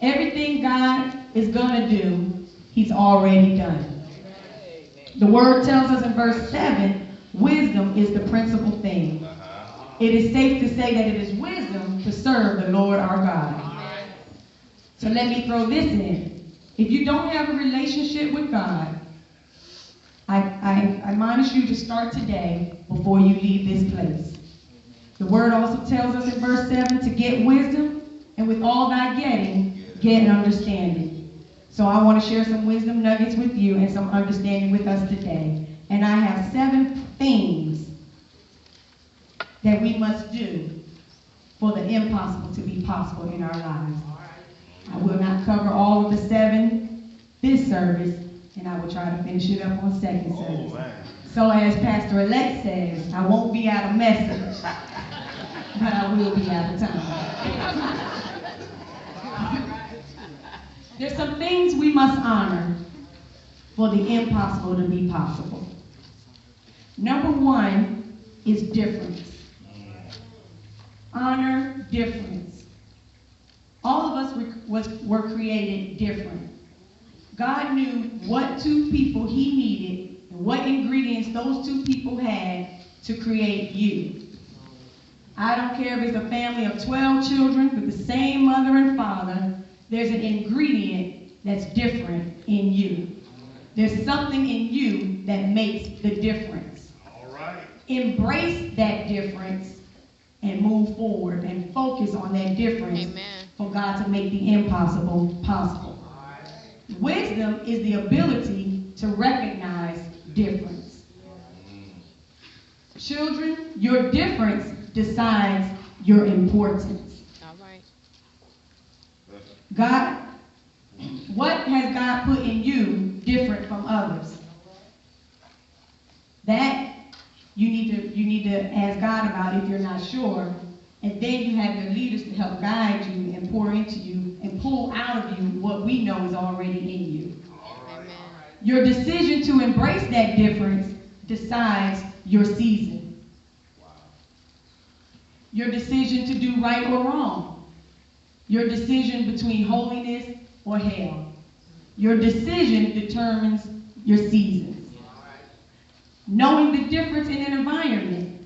Everything God is going to do, he's already done. The word tells us in verse 7, wisdom is the principal thing. It is safe to say that it is wisdom to serve the Lord our God. So let me throw this in. If you don't have a relationship with God, I admonish you to start today before you leave this place. The word also tells us in verse 7 to get wisdom, and with all thy getting, get an understanding. So I want to share some wisdom nuggets with you and some understanding with us today. And I have 7 things that we must do for the impossible to be possible in our lives. I will not cover all of the 7 this service, and I will try to finish it up on second service. So as Pastor-elect says, I won't be out of message, but I will be out of time. There's some things we must honor for the impossible to be possible. Number 1 is difference. Honor difference. All of us were created different. God knew what 2 people he needed and what ingredients those 2 people had to create you. I don't care if it's a family of 12 children with the same mother and father, there's an ingredient that's different in you. There's something in you that makes the difference. All right. Embrace that difference and move forward and focus on that difference. Amen. For God to make the impossible possible. Wisdom is the ability to recognize difference. Children, your difference decides your importance. All right. God, what has God put in you different from others? That you need to ask God about if you're not sure. And then you have your leaders to help guide you and pour into you and pull out of you what we know is already in you. Amen. Your decision to embrace that difference decides your season. Your decision to do right or wrong. Your decision between holiness or hell. Your decision determines your seasons. Knowing the difference in an environment.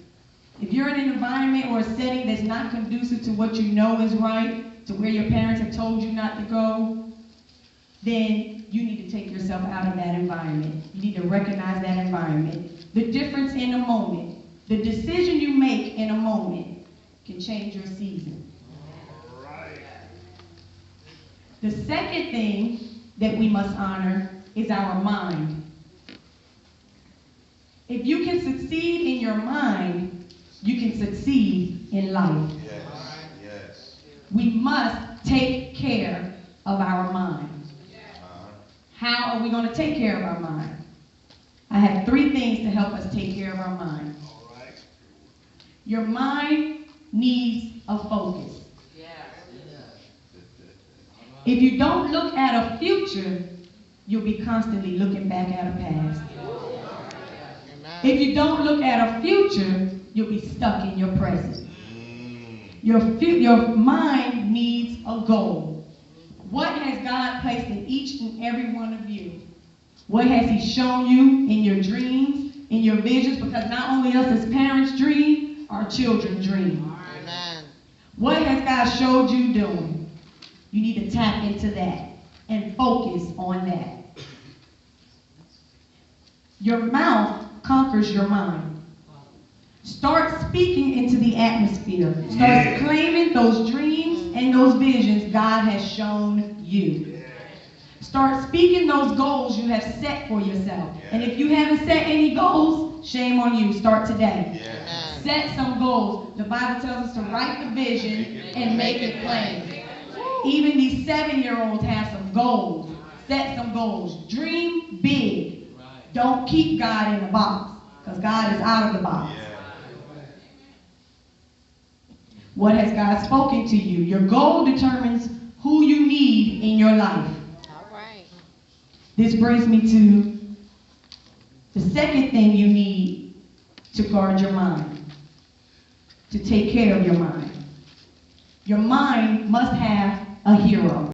If you're in an environment or a setting that's not conducive to what you know is right, to where your parents have told you not to go, then you need to take yourself out of that environment. You need to recognize that environment. The difference in a moment, the decision you make in a moment can change your season. The second thing that we must honor is our mind. If you can succeed in your mind, you can succeed in life. Yes. Yes. We must take care of our mind. How are we going to take care of our mind? I have 3 things to help us take care of our mind. All right. Your mind needs a focus. If you don't look at a future, you'll be constantly looking back at a past. If you don't look at a future, you'll be stuck in your present. Your mind needs a goal. What has God placed in each and every one of you? What has he shown you in your dreams, in your visions? Because not only us as parents dream, our children dream. Amen. What has God showed you doing? You need to tap into that and focus on that. Your mouth conquers your mind. Start speaking into the atmosphere. Start claiming those dreams and those visions God has shown you. Start speaking those goals you have set for yourself. And if you haven't set any goals, shame on you. Start today. Set some goals. The Bible tells us to write the vision and make it plain. Even these 7-year-olds have some goals. Set some goals. Dream big. Don't keep God in the box, because God is out of the box. What has God spoken to you? Your goal determines who you need in your life. All right. This brings me to the second thing you need to guard your mind, to take care of your mind. Your mind must have a hero.